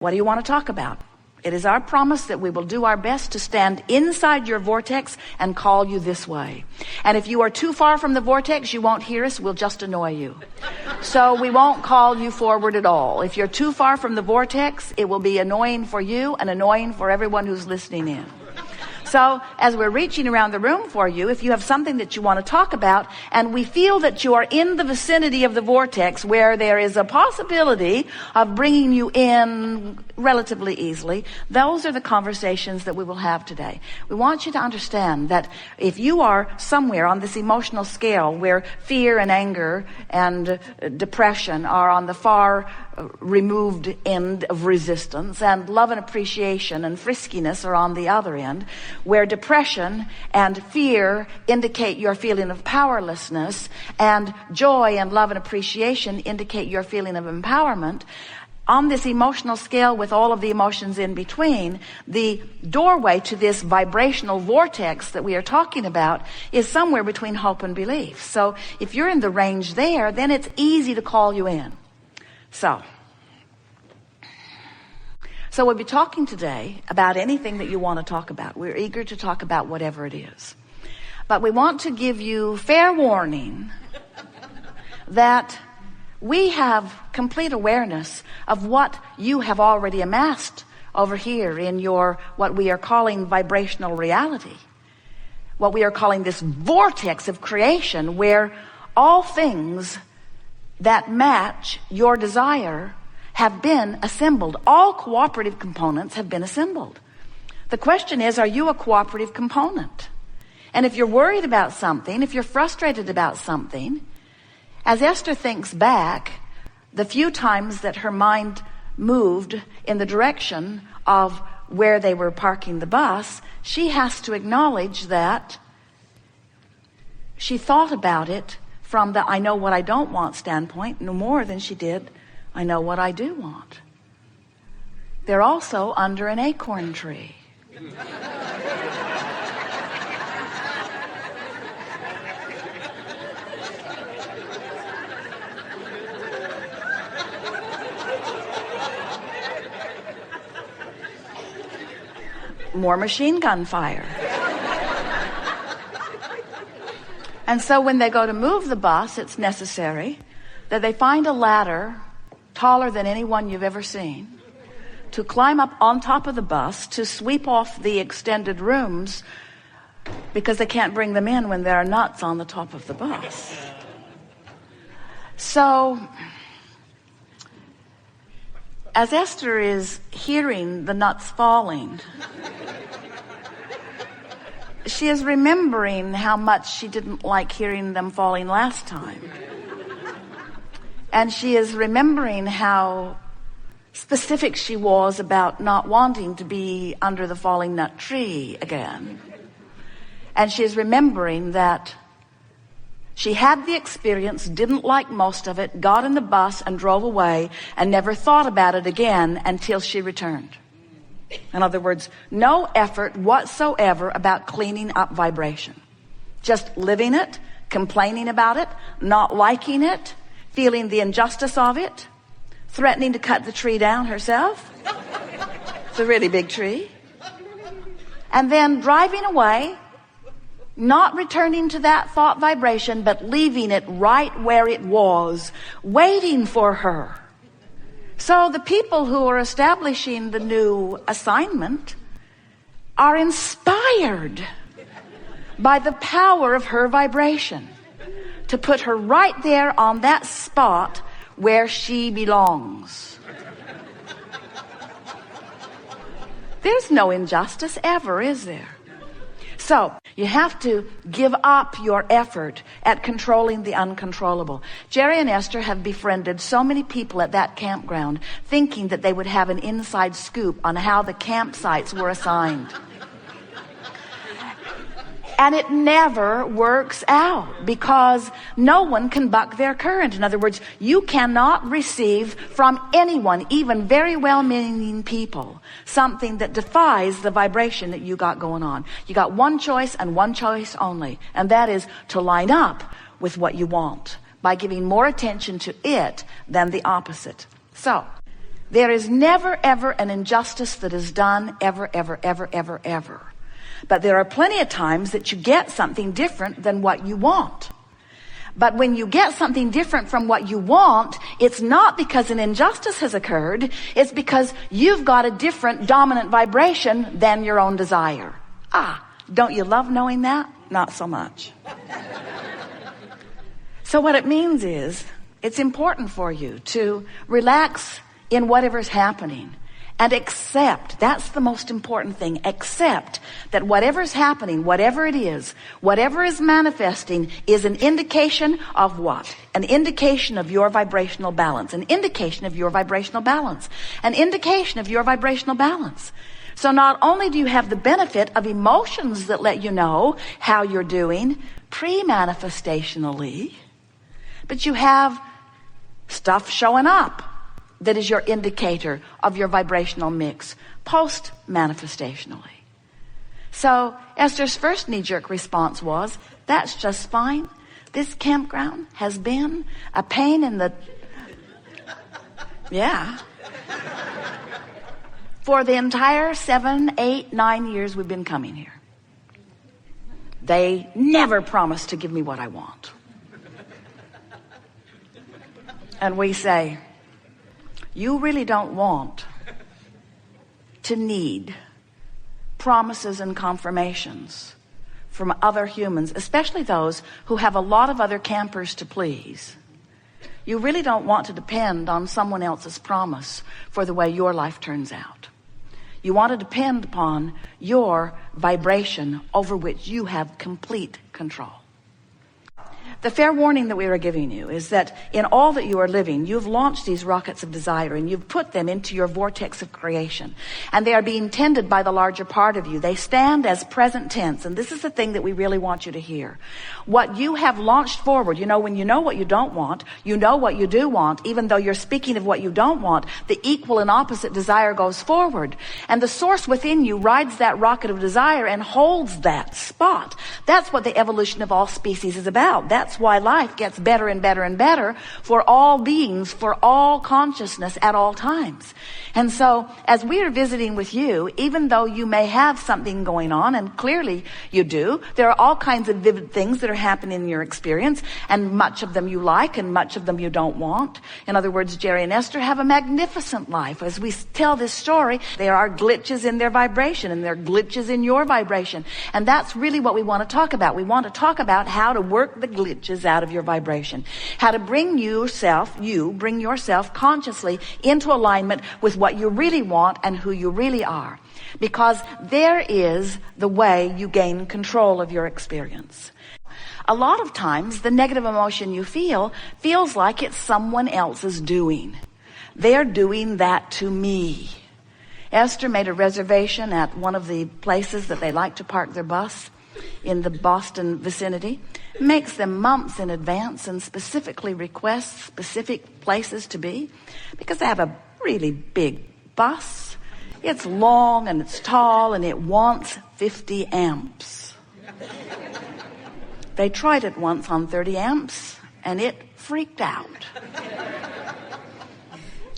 What do you want to talk about? It is our promise that we will do our best to stand inside your vortex and call you this way. And if you are too far from the vortex, you won't hear us. We'll just annoy you. So we won't call you forward at all. If you're too far from the vortex, it will be annoying for you and annoying for everyone who's listening in. So as we're reaching around the room for you, if you have something that you want to talk about and we feel that you are in the vicinity of the vortex where there is a possibility of bringing you in relatively easily, those are the conversations that we will have today. We want you to understand that if you are somewhere on this emotional scale where fear and anger and depression are on the far removed end of resistance, and love and appreciation and friskiness are on the other end, where depression and fear indicate your feeling of powerlessness, and joy and love and appreciation indicate your feeling of empowerment, on this emotional scale with all of the emotions in between, the doorway to this vibrational vortex that we are talking about is somewhere between hope and belief. So if you're in the range there, then it's easy to call you in. So we'll be talking today about anything that you want to talk about. We're eager to talk about whatever it is. But we want to give you fair warning that we have complete awareness of what you have already amassed over here in your, what we are calling vibrational reality. What we are calling this vortex of creation, where all things that match your desire have been assembled. All cooperative components have been assembled. The question is, are you a cooperative component? And if you're worried about something, if you're frustrated about something, as Esther thinks back, the few times that her mind moved in the direction of where they were parking the bus, she has to acknowledge that she thought about it from the I know what I don't want standpoint, no more than she did I know what I do want. They're also under an acorn tree. More machine gun fire. And so when they go to move the bus, it's necessary that they find a ladder taller than anyone you've ever seen to climb up on top of the bus to sweep off the extended rooms, because they can't bring them in when there are nuts on the top of the bus. So as Esther is hearing the nuts falling, she is remembering how much she didn't like hearing them falling last time. And she is remembering how specific she was about not wanting to be under the falling nut tree again. And she is remembering that she had the experience, didn't like most of it, got in the bus and drove away, and never thought about it again until she returned. In other words, no effort whatsoever about cleaning up vibration. Just living it, complaining about it, not liking it, feeling the injustice of it, threatening to cut the tree down herself. It's a really big tree. And then driving away, not returning to that thought vibration, but leaving it right where it was, waiting for her. So the people who are establishing the new assignment are inspired by the power of her vibration to put her right there on that spot where she belongs. There's no injustice ever, is there? So you have to give up your effort at controlling the uncontrollable. Jerry and Esther have befriended so many people at that campground, thinking that they would have an inside scoop on how the campsites were assigned. And it never works out, because no one can buck their current. In other words, you cannot receive from anyone, even very well-meaning people, something that defies the vibration that you got going on. You got one choice and one choice only, and that is to line up with what you want by giving more attention to it than the opposite. So There is never, ever an injustice that is done, ever, ever, ever, ever, ever. But there are plenty of times that you get something different than what you want. But when you get something different from what you want, it's not because an injustice has occurred. It's because you've got a different dominant vibration than your own desire. Don't you love knowing that? Not so much. So what it means is, it's important for you to relax in whatever's happening and accept. That's the most important thing. Accept that whatever's happening, whatever it is, whatever is manifesting is an indication of what? An indication of your vibrational balance. An indication of your vibrational balance. An indication of your vibrational balance. So not only do you have the benefit of emotions that let you know how you're doing pre-manifestationally, but you have stuff showing up that is your indicator of your vibrational mix post-manifestationally. So Esther's first knee-jerk response was, that's just fine. This campground has been a pain in the... Yeah. For the entire 7, 8, 9 years we've been coming here. They never promised to give me what I want. And we say, you really don't want to need promises and confirmations from other humans, especially those who have a lot of other campers to please. You really don't want to depend on someone else's promise for the way your life turns out. You want to depend upon your vibration over which you have complete control. The fair warning that we are giving you is that in all that you are living, you've launched these rockets of desire and you've put them into your vortex of creation. And they are being tended by the larger part of you. They stand as present tense. And this is the thing that we really want you to hear. What you have launched forward, when you know what you don't want, you know what you do want, even though you're speaking of what you don't want, the equal and opposite desire goes forward. And the source within you rides that rocket of desire and holds that spot. That's what the evolution of all species is about. That's why life gets better and better and better for all beings, for all consciousness at all times. And so as we are visiting with you, even though you may have something going on, and clearly you do, there are all kinds of vivid things that are happening in your experience, and much of them you like and much of them you don't want. In other words, Jerry and Esther have a magnificent life. As we tell this story, there are glitches in their vibration and there are glitches in your vibration. And that's really what we want to talk about. We want to talk about how to work the glitches out of your vibration. How to bring yourself consciously into alignment with what you really want and who you really are. Because there is the way you gain control of your experience. A lot of times, the negative emotion you feel feels like it's someone else's doing. They're doing that to me. Esther made a reservation at one of the places that they like to park their bus in the Boston vicinity. Makes them months in advance and specifically requests specific places to be because they have a really big bus. It's long and it's tall and it wants 50 amps. They tried it once on 30 amps and it freaked out.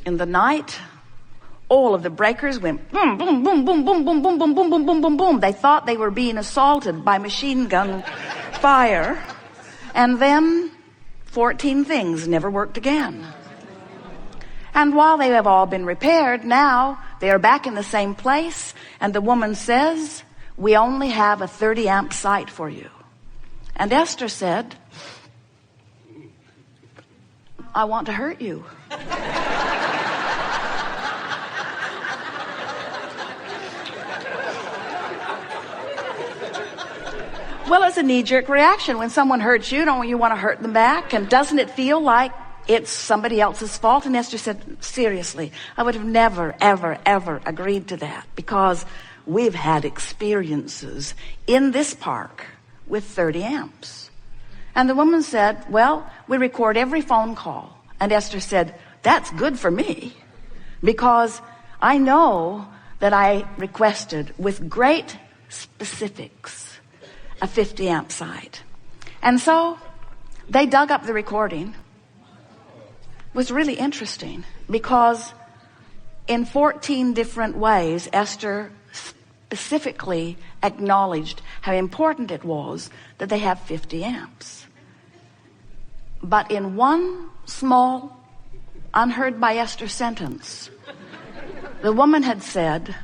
In the night, all of the breakers went boom, boom, boom, boom, boom, boom, boom, boom, boom, boom, boom, boom, boom. They thought they were being assaulted by machine gun fire. And then 14 things never worked again. And while they have all been repaired, now they are back in the same place. And the woman says, we only have a 30 amp site for you. And Esther said, I want to hurt you. Well, it's a knee-jerk reaction. When someone hurts you, don't you want to hurt them back? And doesn't it feel like it's somebody else's fault? And Esther said, seriously, I would have never, ever, ever agreed to that because we've had experiences in this park with 30 amps. And the woman said, well, we record every phone call. And Esther said, that's good for me because I know that I requested with great specifics a 50 amp site. And so they dug up the recording. It was really interesting because in 14 different ways, Esther specifically acknowledged how important it was that they have 50 amps. But in one small, unheard by Esther sentence, the woman had said,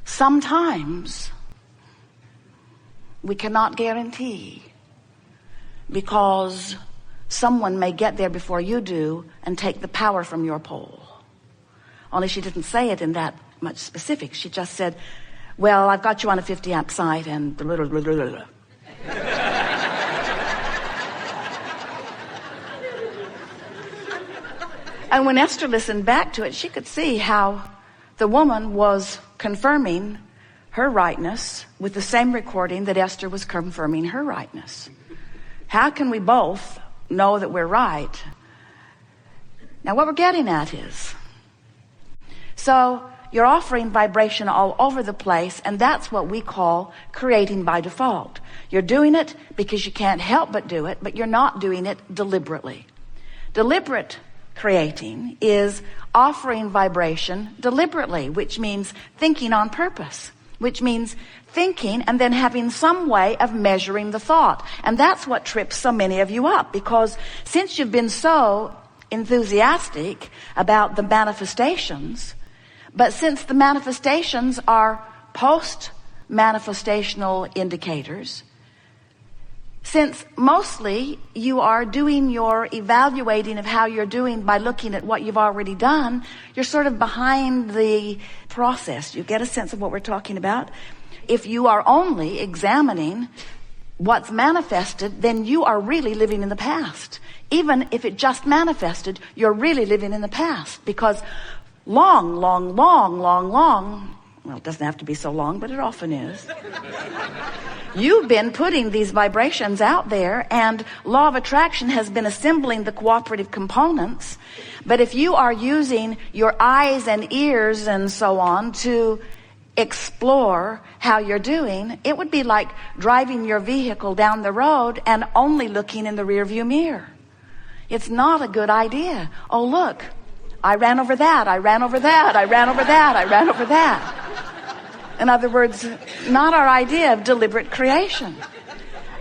sometimes we cannot guarantee, because someone may get there before you do and take the power from your pole. Only she didn't say it in that much specific. She just said, well, I've got you on a 50 amp site and blah, blah, blah, blah, blah. And when Esther listened back to it, she could see how the woman was confirming her rightness with the same recording that Esther was confirming her rightness. How can we both know that we're right? Now, what we're getting at is, so you're offering vibration all over the place, and that's what we call creating by default. You're doing it because you can't help but do it, but you're not doing it deliberately. Deliberate creating is offering vibration deliberately, which means thinking on purpose, which means thinking and then having some way of measuring the thought. And that's what trips so many of you up, because since you've been so enthusiastic about the manifestations, but since the manifestations are post-manifestational indicators, since mostly you are doing your evaluating of how you're doing by looking at what you've already done, you're sort of behind the process. You get a sense of what we're talking about? If you are only examining what's manifested, then you are really living in the past. Even if it just manifested, you're really living in the past, because long, well, it doesn't have to be so long, but it often is. You've been putting these vibrations out there, and law of attraction has been assembling the cooperative components. But if you are using your eyes and ears and so on to explore how you're doing, it would be like driving your vehicle down the road and only looking in the rearview mirror. It's not a good idea. Oh, look, I ran over that, I ran over that, I ran over that, I ran over that. In other words, not our idea of deliberate creation.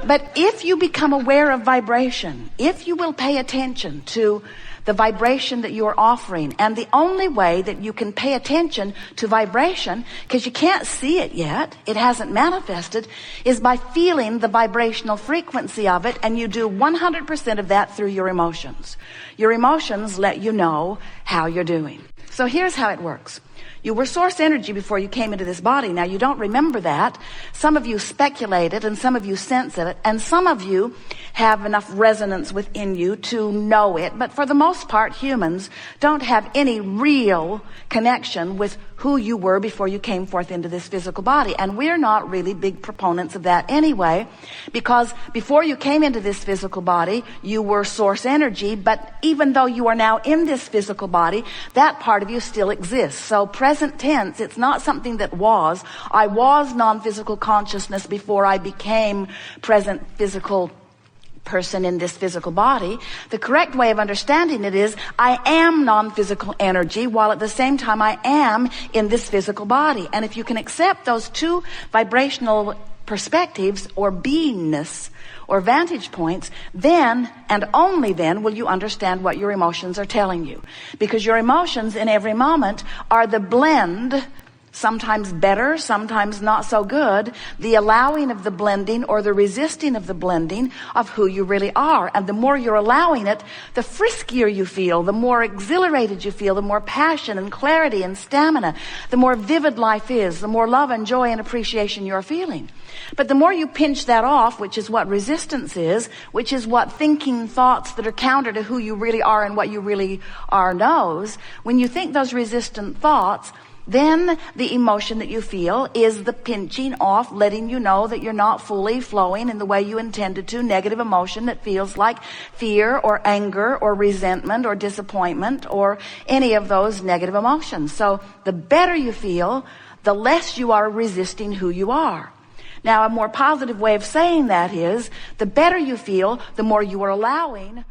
But if you become aware of vibration, if you will pay attention to the vibration that you're offering, and the only way that you can pay attention to vibration, because you can't see it yet, it hasn't manifested, is by feeling the vibrational frequency of it, and you do 100% of that through your emotions. Your emotions let you know how you're doing. So here's how it works. You were source energy before you came into this body. Now, you don't remember that. Some of you speculate it, and some of you sense it, and some of you have enough resonance within you to know it. But for the most part, humans don't have any real connection with who you were before you came forth into this physical body. And we're not really big proponents of that anyway, because before you came into this physical body, you were source energy. But even though you are now in this physical body, that part of you still exists. So present tense, it's not something that was. I was non-physical consciousness before I became present physical person in this physical body. The correct way of understanding it is, I am non-physical energy while at the same time I am in this physical body. And if you can accept those two vibrational perspectives or beingness or vantage points, then and only then will you understand what your emotions are telling you. Because your emotions in every moment are the blend, sometimes better, sometimes not so good, the allowing of the blending or the resisting of the blending of who you really are. And the more you're allowing it, the friskier you feel, the more exhilarated you feel, the more passion and clarity and stamina, the more vivid life is, the more love and joy and appreciation you're feeling. But the more you pinch that off, which is what resistance is, which is what thinking thoughts that are counter to who you really are and what you really are knows, when you think those resistant thoughts, then the emotion that you feel is the pinching off, letting you know that you're not fully flowing in the way you intended to. Negative emotion that feels like fear or anger or resentment or disappointment or any of those negative emotions. So the better you feel, the less you are resisting who you are. Now, a more positive way of saying that is, the better you feel, the more you are allowing